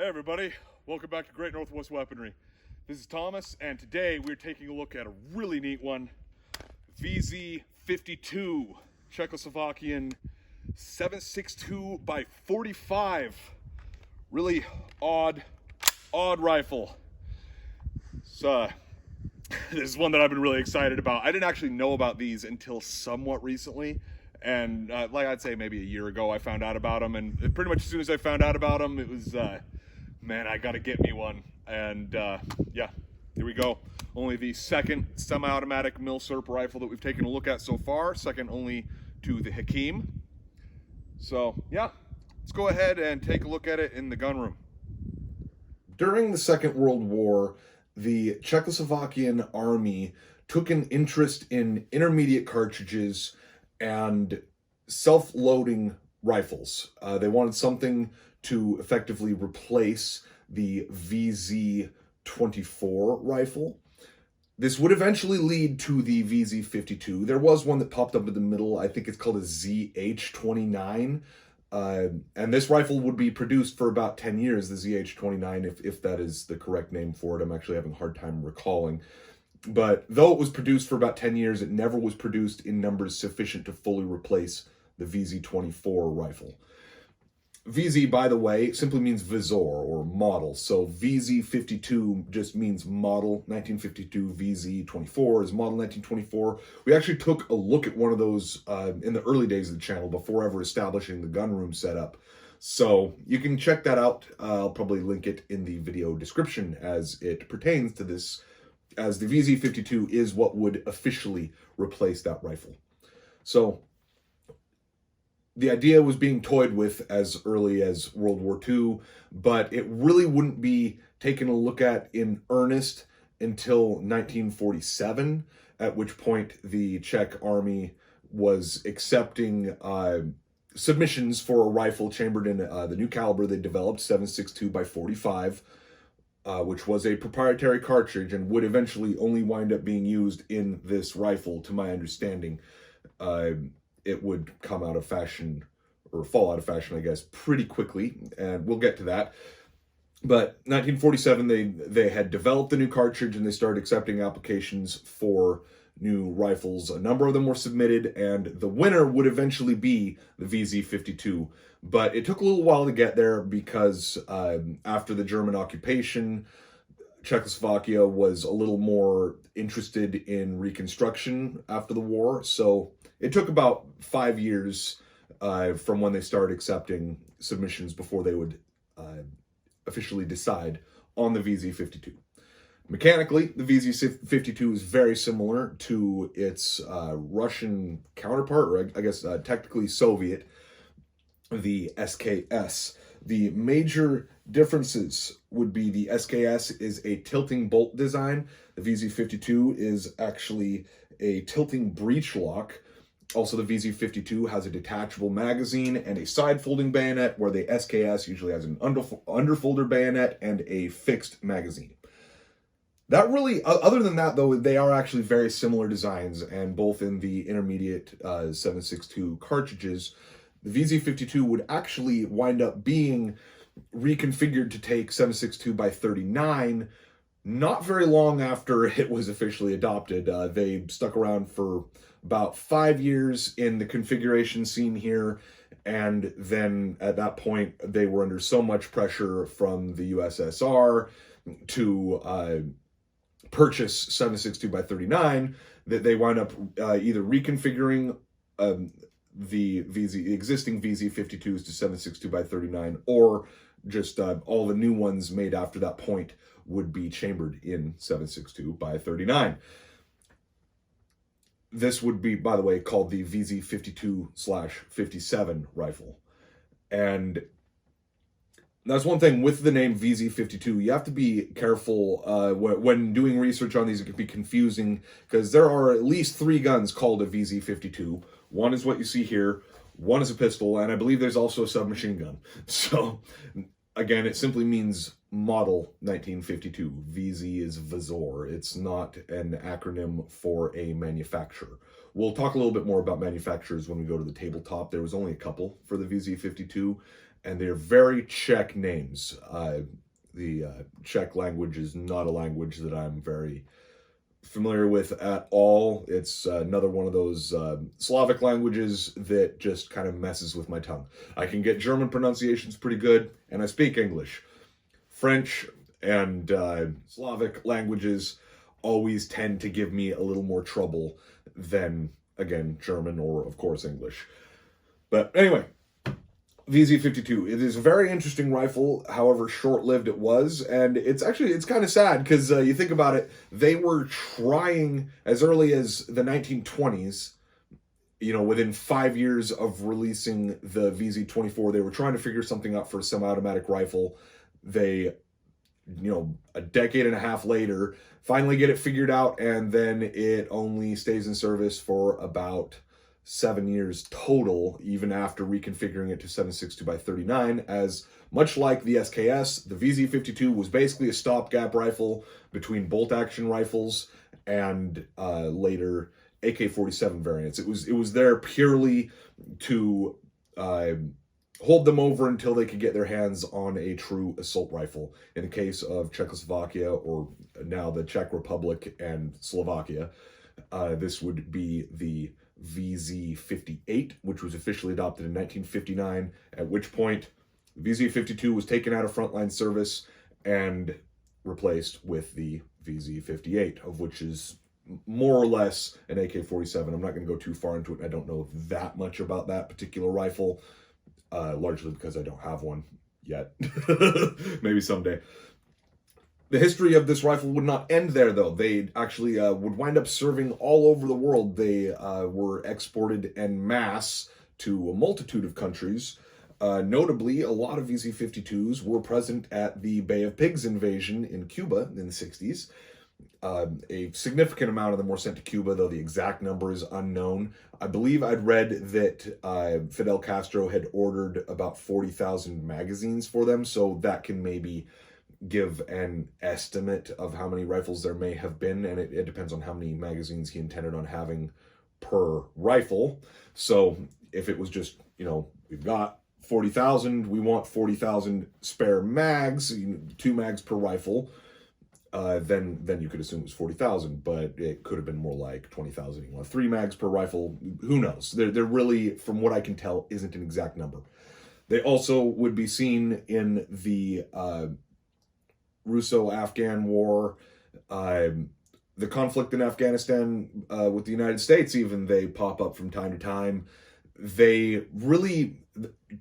Hey everybody, welcome back to Great Northwest Weaponry. This is Thomas, and today we're taking a look at a really neat one. VZ52 Czechoslovakian 7.62 by 45. Really odd rifle. So this is one that I've been really excited about. I didn't actually know about these until somewhat recently. And like I'd say maybe a year ago, I found out about them. And pretty much as soon as I found out about them, it was, man, I gotta get me one. And yeah, here we go. Only the second semi-automatic Milsurp rifle that we've taken a look at so far. Second only to the Hakim. So yeah, let's go ahead and take a look at it in the gun room. During the Second World War, the Czechoslovakian army took an interest in intermediate cartridges and self-loading rifles. They wanted something to effectively replace the VZ-24 rifle. This would eventually lead to the VZ-52. There was one that popped up in the middle. I think it's called a ZH-29. And this rifle would be produced for about 10 years, the ZH-29, if that is the correct name for it. I'm actually having a hard time recalling. But though it was produced for about 10 years, it never was produced in numbers sufficient to fully replace the VZ-24 rifle. VZ, by the way, simply means visor or model. So VZ-52 just means model 1952. VZ-24 is model 1924. We actually took a look at one of those in the early days of the channel before ever establishing the gunroom setup. So you can check that out. I'll probably link it in the video description as it pertains to this, as the VZ-52 is what would officially replace that rifle. So the idea was being toyed with as early as World War II, but it really wouldn't be taken a look at in earnest until 1947, at which point the Czech army was accepting submissions for a rifle chambered in the new caliber they developed, 7.62 by 45, which was a proprietary cartridge and would eventually only wind up being used in this rifle, to my understanding. It would come out of fashion, or fall out of fashion, I guess, pretty quickly, and we'll get to that. But 1947, they had developed the new cartridge, and they started accepting applications for new rifles. A number of them were submitted, and the winner would eventually be the VZ-52. But it took a little while to get there because after the German occupation, Czechoslovakia was a little more interested in reconstruction after the war. So it took about 5 years from when they started accepting submissions before they would officially decide on the VZ-52. Mechanically, the VZ-52 is very similar to its Russian counterpart, or I guess technically Soviet, the SKS. The major differences would be the SKS is a tilting bolt design. The VZ-52 is actually a tilting breech lock. Also, the VZ-52 has a detachable magazine and a side-folding bayonet, where the SKS usually has an underfolder bayonet and a fixed magazine. That really, other than that, though, they are actually very similar designs, and both in the intermediate 7.62 cartridges, the VZ-52 would actually wind up being reconfigured to take 7.62 by 39 not very long after it was officially adopted. They stuck around for about 5 years in the configuration scene here, and then at that point they were under so much pressure from the USSR to purchase 7.62 by 39 that they wind up either reconfiguring the existing VZ-52s to 7.62 by 39, or just all the new ones made after that point would be chambered in 7.62 by 39. This would be, by the way, called the VZ-52/57 rifle. And that's one thing with the name VZ-52. You have to be careful when doing research on these. It can be confusing because there are at least 3 guns called a VZ-52. One is what you see here, one is a pistol, and I believe there's also a submachine gun. So again, it simply means model 1952. VZ is visor. It's not an acronym for a manufacturer. We'll talk a little bit more about manufacturers when we go to the tabletop. There was only a couple for the VZ-52, and they're very Czech names. The Czech language is not a language that I'm very familiar with at all. It's another one of those Slavic languages that just kind of messes with my tongue. I can get German pronunciations pretty good, and I speak English. French and Slavic languages always tend to give me a little more trouble than, again, German or, of course, English. But anyway, VZ52. It is a very interesting rifle, however short-lived it was, and it's kind of sad because you think about it, they were trying as early as the 1920s, within 5 years of releasing the VZ24, they were trying to figure something out for a semi-automatic rifle. They, a decade and a half later, finally get it figured out, and then it only stays in service for about 7 years total, even after reconfiguring it to 7.62x39, as much like the SKS, the VZ52 was basically a stopgap rifle between bolt-action rifles and later AK-47 variants. It was there purely to hold them over until they could get their hands on a true assault rifle. In the case of Czechoslovakia, or now the Czech Republic and Slovakia, this would be the VZ58, which was officially adopted in 1959, at which point VZ52 was taken out of frontline service and replaced with the VZ58, of which is more or less an AK-47. I'm not going to go too far into it. I don't know that much about that particular rifle, largely because I don't have one yet. Maybe someday. The history of this rifle would not end there, though. They actually would wind up serving all over the world. They were exported en masse to a multitude of countries. Notably, a lot of VZ-52s were present at the Bay of Pigs invasion in Cuba in the 60s. A significant amount of them were sent to Cuba, though the exact number is unknown. I believe I'd read that Fidel Castro had ordered about 40,000 magazines for them, so that can maybe give an estimate of how many rifles there may have been, and it depends on how many magazines he intended on having per rifle. So if it was just, we've got 40,000, we want 40,000 spare mags, 2 mags per rifle, then you could assume it was 40,000, but it could have been more like 20,000. You want 3 mags per rifle, who knows? There really, from what I can tell, isn't an exact number. They also would be seen in the Russo-Afghan War, the conflict in Afghanistan with the United States, even, they pop up from time to time. They really,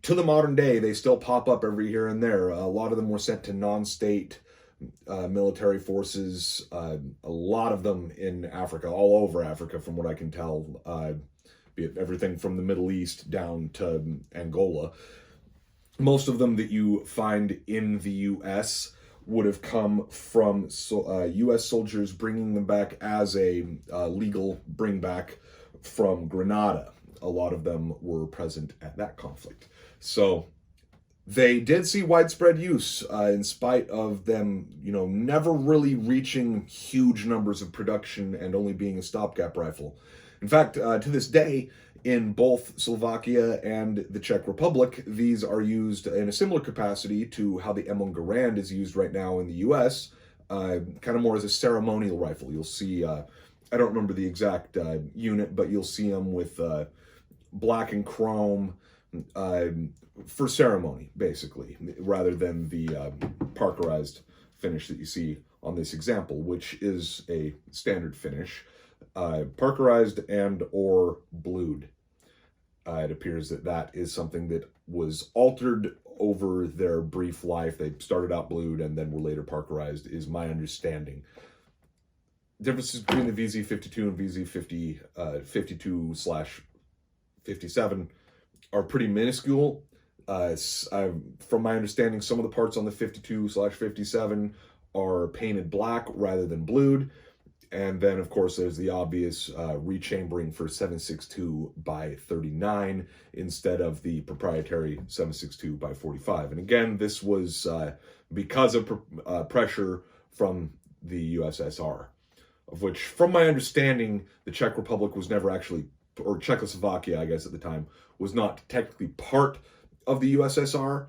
to the modern day, they still pop up every here and there. A lot of them were sent to non-state military forces, a lot of them in Africa, all over Africa, from what I can tell, be it everything from the Middle East down to Angola. Most of them that you find in the U.S. would have come from U.S. soldiers bringing them back as a legal bring back from Grenada. A lot of them were present at that conflict. So they did see widespread use in spite of them, never really reaching huge numbers of production and only being a stopgap rifle. In fact, to this day, in both Slovakia and the Czech Republic, these are used in a similar capacity to how the M1 Garand is used right now in the U.S., kind of more as a ceremonial rifle. You'll see, I don't remember the exact unit, but you'll see them with black and chrome for ceremony, basically, rather than the Parkerized finish that you see on this example, which is a standard finish. Parkerized and or blued. It appears that is something that was altered over their brief life. They started out blued and then were later Parkerized, is my understanding. Differences between the VZ52 and VZ52/57 are pretty minuscule. From my understanding, some of the parts on the 52/57 are painted black rather than blued. And then, of course, there's the obvious rechambering for 7.62x39 instead of the proprietary 7.62x45. And again, this was because of pressure from the USSR, of which, from my understanding, the Czech Republic was never actually, or Czechoslovakia, I guess at the time, was not technically part of the USSR,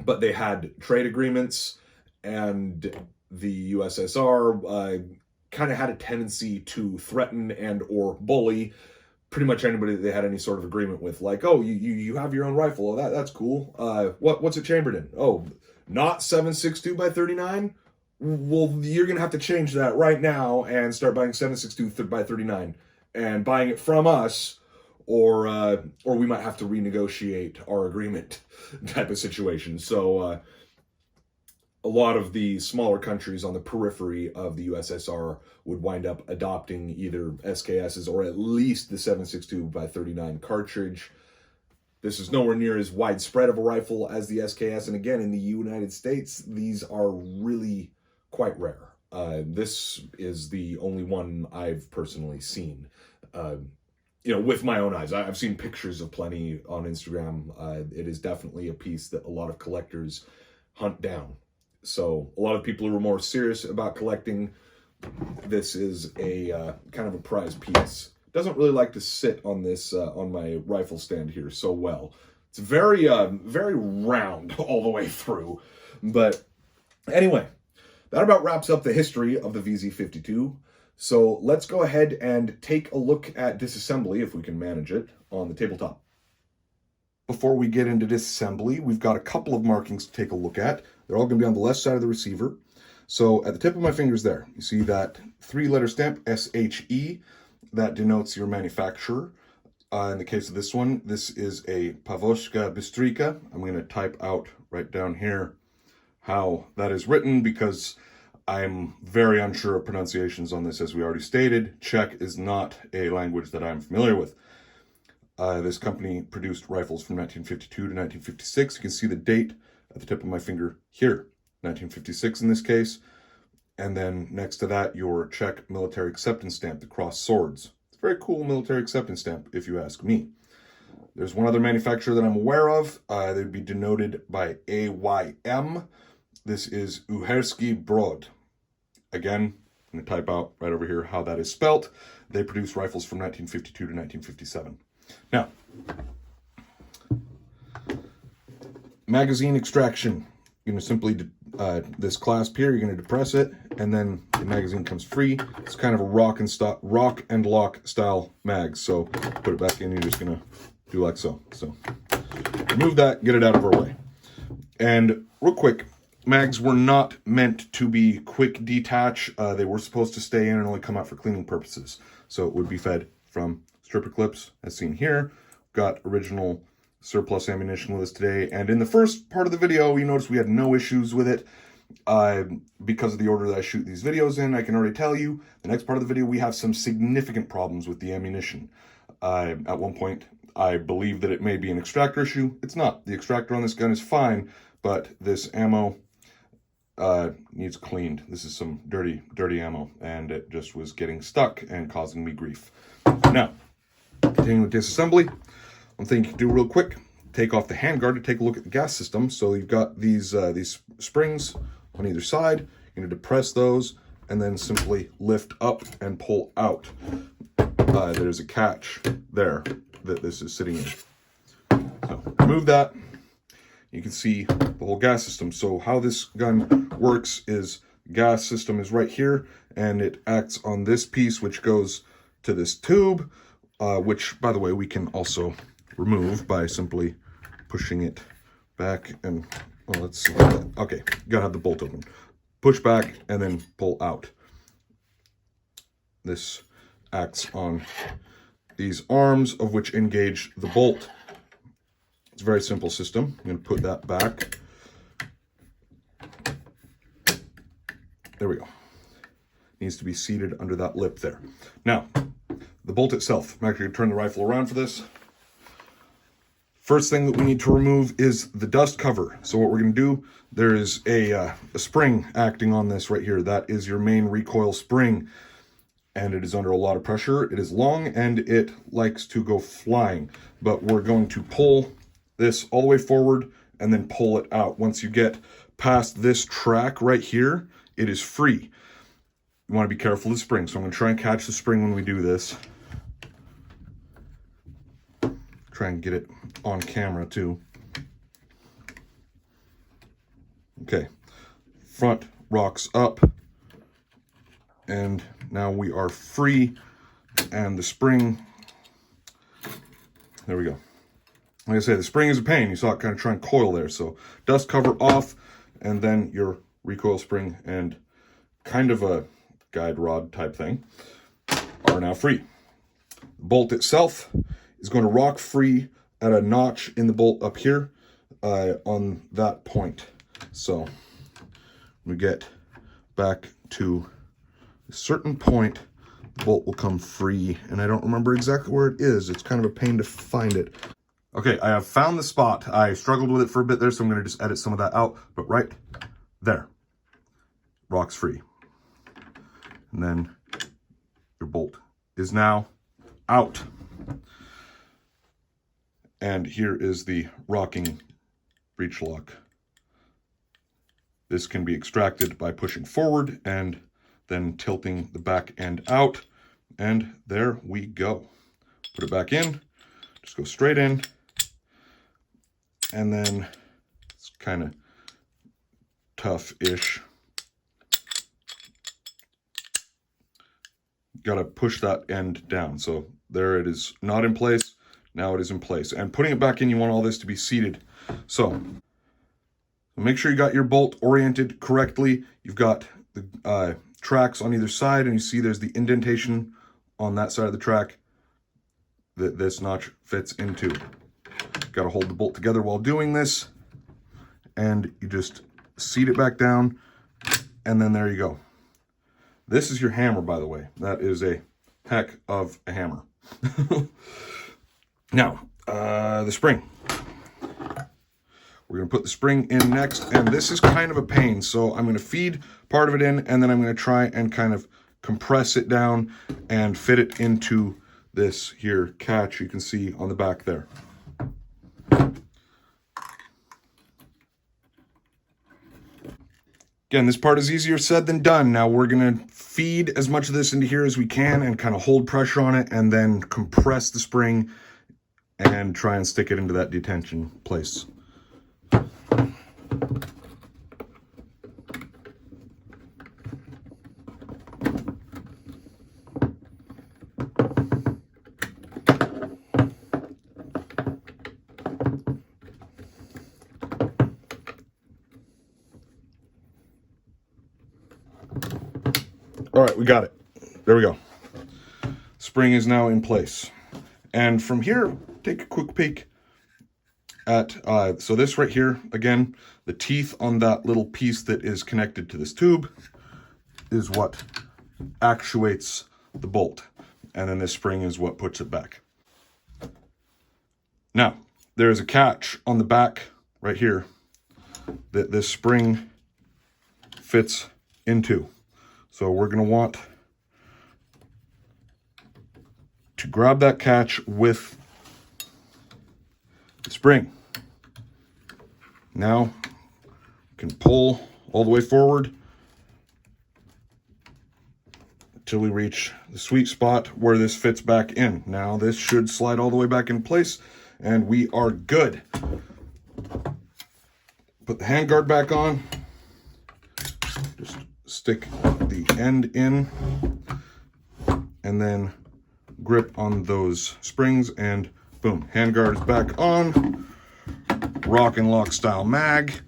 but they had trade agreements, and the USSR kind of had a tendency to threaten and or bully pretty much anybody that they had any sort of agreement with. Like, oh, you have your own rifle. Oh, that's cool. What's it chambered in? Oh, not 7.62 by 39? Well, you're going to have to change that right now and start buying 7.62 by 39 and buying it from us, or we might have to renegotiate our agreement type of situation. So a lot of the smaller countries on the periphery of the USSR would wind up adopting either SKSs or at least the 7.62 by 39 cartridge. This is nowhere near as widespread of a rifle as the SKS, and again, in the United States, these are really quite rare. This is the only one I've personally seen. With my own eyes. I've seen pictures of plenty on Instagram. It is definitely a piece that a lot of collectors hunt down. So a lot of people who are more serious about collecting, this is a kind of a prize piece. Doesn't really like to sit on this on my rifle stand here so well. It's very very round all the way through. But anyway, that about wraps up the history of the VZ52. So let's go ahead and take a look at disassembly, if we can manage it, on the tabletop. Before we get into disassembly, we've got a couple of markings to take a look at. They're all going to be on the left side of the receiver. So at the tip of my fingers there, you see that 3-letter stamp, SHE, that denotes your manufacturer. In the case of this one, this is a Pavoshka Bystrika. I'm going to type out right down here how that is written, because I'm very unsure of pronunciations on this, as we already stated. Czech is not a language that I'm familiar with. This company produced rifles from 1952 to 1956. You can see the date at the tip of my finger here, 1956 in this case. And then next to that, your Czech military acceptance stamp, the crossed swords. It's a very cool military acceptance stamp, if you ask me. There's one other manufacturer that I'm aware of. They'd be denoted by AYM. This is Uherský Brod. Again, I'm going to type out right over here how that is spelt. They produce rifles from 1952 to 1957. Now, magazine extraction. You're going to simply, this clasp here, you're going to depress it, and then the magazine comes free. It's kind of a rock and lock style mag. So put it back in, you're just going to do like so. So remove that, get it out of our way. And real quick, mags were not meant to be quick detach. They were supposed to stay in and only come out for cleaning purposes. So it would be fed from stripper clips, as seen here. Got original surplus ammunition with us today. And in the first part of the video, you notice we had no issues with it. Because of the order that I shoot these videos in, I can already tell you, the next part of the video, we have some significant problems with the ammunition. At one point, I believe that it may be an extractor issue. It's not. The extractor on this gun is fine, but this ammo needs cleaned. This is some dirty ammo, and it just was getting stuck and causing me grief. Now, continuing with disassembly, one thing you can do real quick, take off the handguard to take a look at the gas system. So you've got these springs on either side. You're going to depress those and then simply lift up and pull out. There's a catch there that this is sitting in. So remove that. You can see the whole gas system. So how this gun works is the gas system is right here, and it acts on this piece, which goes to this tube, which, by the way, we can also remove by simply pushing it back and, well, let's see. Okay, gotta have the bolt open. Push back and then pull out. This acts on these arms, of which engage the bolt. It's a very simple system. I'm going to put that back. There we go. Needs to be seated under that lip there. Now, the bolt itself. I'm actually going to turn the rifle around for this. First thing that we need to remove is the dust cover. So what we're going to do, there is a spring acting on this right here. That is your main recoil spring. And it is under a lot of pressure. It is long and it likes to go flying. But we're going to pull this all the way forward and then pull it out. Once you get past this track right here, it is free. You want to be careful of the spring. So I'm going to try and catch the spring when we do this. Try and get it on camera too. Okay, front rocks up, and now we are free, and the spring, there we go. Like I say, the spring is a pain. You saw it kind of try and coil there. So dust cover off, and then your recoil spring and kind of a guide rod type thing are now free. The bolt itself is going to rock free at a notch in the bolt up here on that point. So we get back to a certain point, the bolt will come free, and I don't remember exactly where it is. It's kind of a pain to find it. Okay, I have found the spot. I struggled with it for a bit there, so I'm going to just edit some of that out. But right there, rocks free. And then your bolt is now out. And here is the rocking breech lock. This can be extracted by pushing forward and then tilting the back end out. And there we go. Put it back in, just go straight in. And then it's kind of tough-ish. Got to push that end down. So there it is, not in place. Now it is in place. And putting it back in, you want all this to be seated. So make sure you got your bolt oriented correctly. You've got the tracks on either side, and you see there's the indentation on that side of the track that this notch fits into. Got to hold the bolt together while doing this, and you just seat it back down, and then there you go. This is your hammer, by the way. That is a heck of a hammer. Now, the spring. We're going to put the spring in next, and this is kind of a pain, so I'm going to feed part of it in, and then I'm going to try and kind of compress it down and fit it into this here catch you can see on the back there. Again, this part is easier said than done. Now we're going to feed as much of this into here as we can and kind of hold pressure on it, and then compress the spring and try and stick it into that detention place. All right, we got it. There we go. Spring is now in place. And from here, take a quick peek at, so this right here, again, the teeth on that little piece that is connected to this tube is what actuates the bolt. And then this spring is what puts it back. Now, there is a catch on the back right here that this spring fits into. So we're going to want to grab that catch with the spring. Now, you can pull all the way forward until we reach the sweet spot where this fits back in. Now, this should slide all the way back in place, and we are good. Put the handguard back on. Just stick the end in, and then grip on those springs, and boom, handguard is back on. Rock and lock style mag.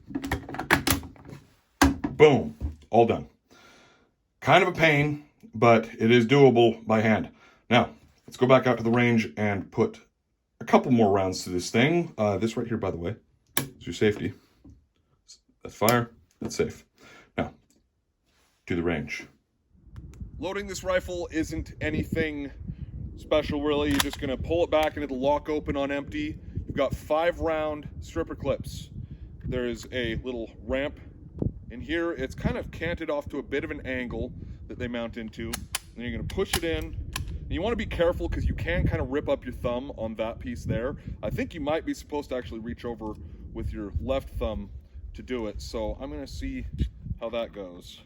Boom, all done. Kind of a pain, but it is doable by hand. Now, let's go back out to the range and put a couple more rounds to this thing. This right here, by the way, is your safety. That's fire, that's safe. Now, to the range. Loading this rifle isn't anything special, really. You're just gonna pull it back and it'll lock open on empty. You've got 5-round stripper clips. There's a little ramp in here. It's kind of canted off to a bit of an angle that they mount into. And then you're gonna push it in. And you wanna be careful because you can kind of rip up your thumb on that piece there. I think you might be supposed to actually reach over with your left thumb to do it. So I'm gonna see how that goes.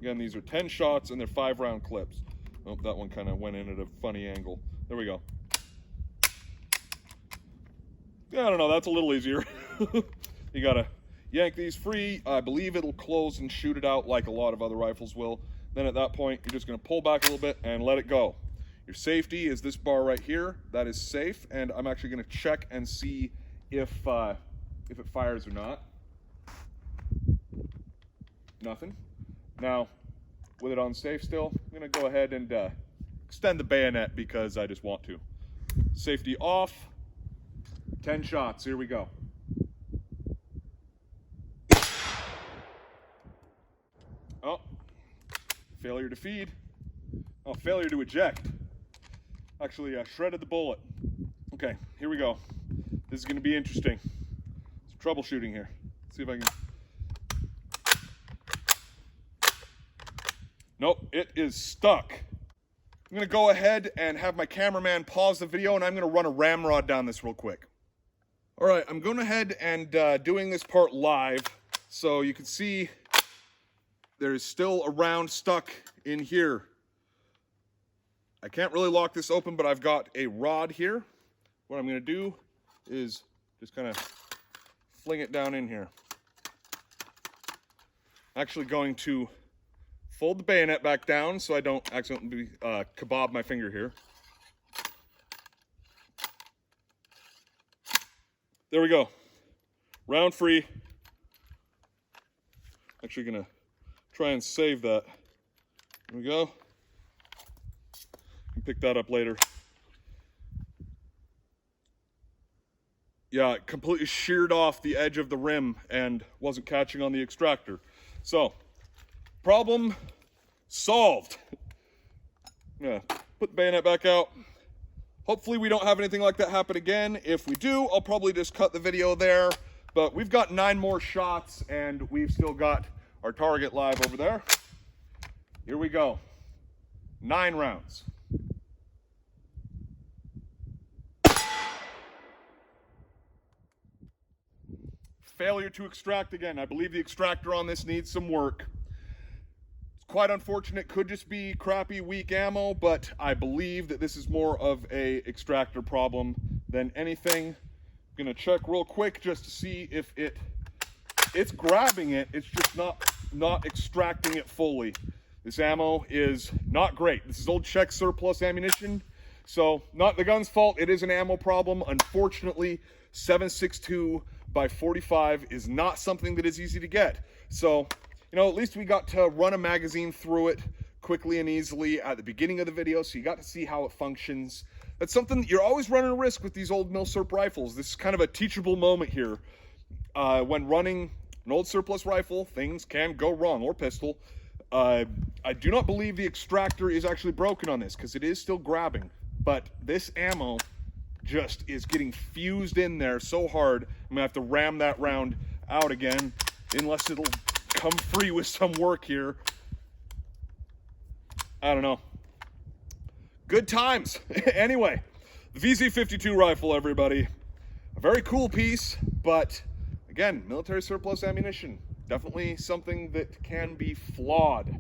Again, these are 10 shots and they're 5-round clips. Oh, that one kind of went in at a funny angle. There we go. Yeah, I don't know, that's a little easier. You yank these free. I believe it'll close and shoot it out like a lot of other rifles will. Then at that point, you're just going to pull back a little bit and let it go. Your safety is this bar right here. That is safe, and I'm actually going to check and see if it fires or not. Nothing. Now, with it on safe still, I'm going to go ahead and extend the bayonet because I just want to. Safety off. 10 shots. Here we go. Oh, failure to feed. Oh, failure to eject. Actually, I shredded the bullet. Okay, here we go. This is going to be interesting. Some troubleshooting here. Let's see if I can. Nope, it is stuck. I'm going to go ahead and have my cameraman pause the video, and I'm going to run a ramrod down this real quick. All right, I'm going ahead and doing this part live, so you can see there's still a round stuck in here. I can't really lock this open, but I've got a rod here. What I'm going to do is just kind of fling it down in here. I'm actually going to fold the bayonet back down so I don't accidentally kebab my finger here. There we go. Round free. Actually gonna try and save that. There we go. Can pick that up later. Yeah, it completely sheared off the edge of the rim and wasn't catching on the extractor. So, problem solved. Yeah, put the bayonet back out. Hopefully we don't have anything like that happen again. If we do, I'll probably just cut the video there. But we've got 9 more shots and we've still got our target live over there. Here we go. 9 rounds. Failure to extract again. I believe the extractor on this needs some work. It's quite unfortunate. Could just be crappy, weak ammo, but I believe that this is more of a extractor problem than anything. I'm gonna check real quick just to see if it's grabbing it. It's just not extracting it fully. This ammo is not great. This is old Czech surplus ammunition, so not the gun's fault. It is an ammo problem. Unfortunately, 7.62 by 45 is not something that is easy to get. So, you know, at least we got to run a magazine through it quickly and easily at the beginning of the video, so you got to see how it functions. That's something that you're always running a risk with these old Milsurp rifles. This is kind of a teachable moment here. When running an old surplus rifle, things can go wrong, or pistol. I do not believe the extractor is actually broken on this, because it is still grabbing. But this ammo just is getting fused in there so hard, I'm gonna have to ram that round out again, unless it'll come free with some work here. I don't know. Good times. Anyway, the VZ52 rifle, everybody. A very cool piece, but again, military surplus ammunition. Definitely something that can be flawed.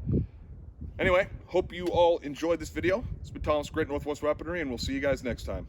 Anyway, hope you all enjoyed this video. It's been Thomas, Great Northwest Weaponry, and we'll see you guys next time.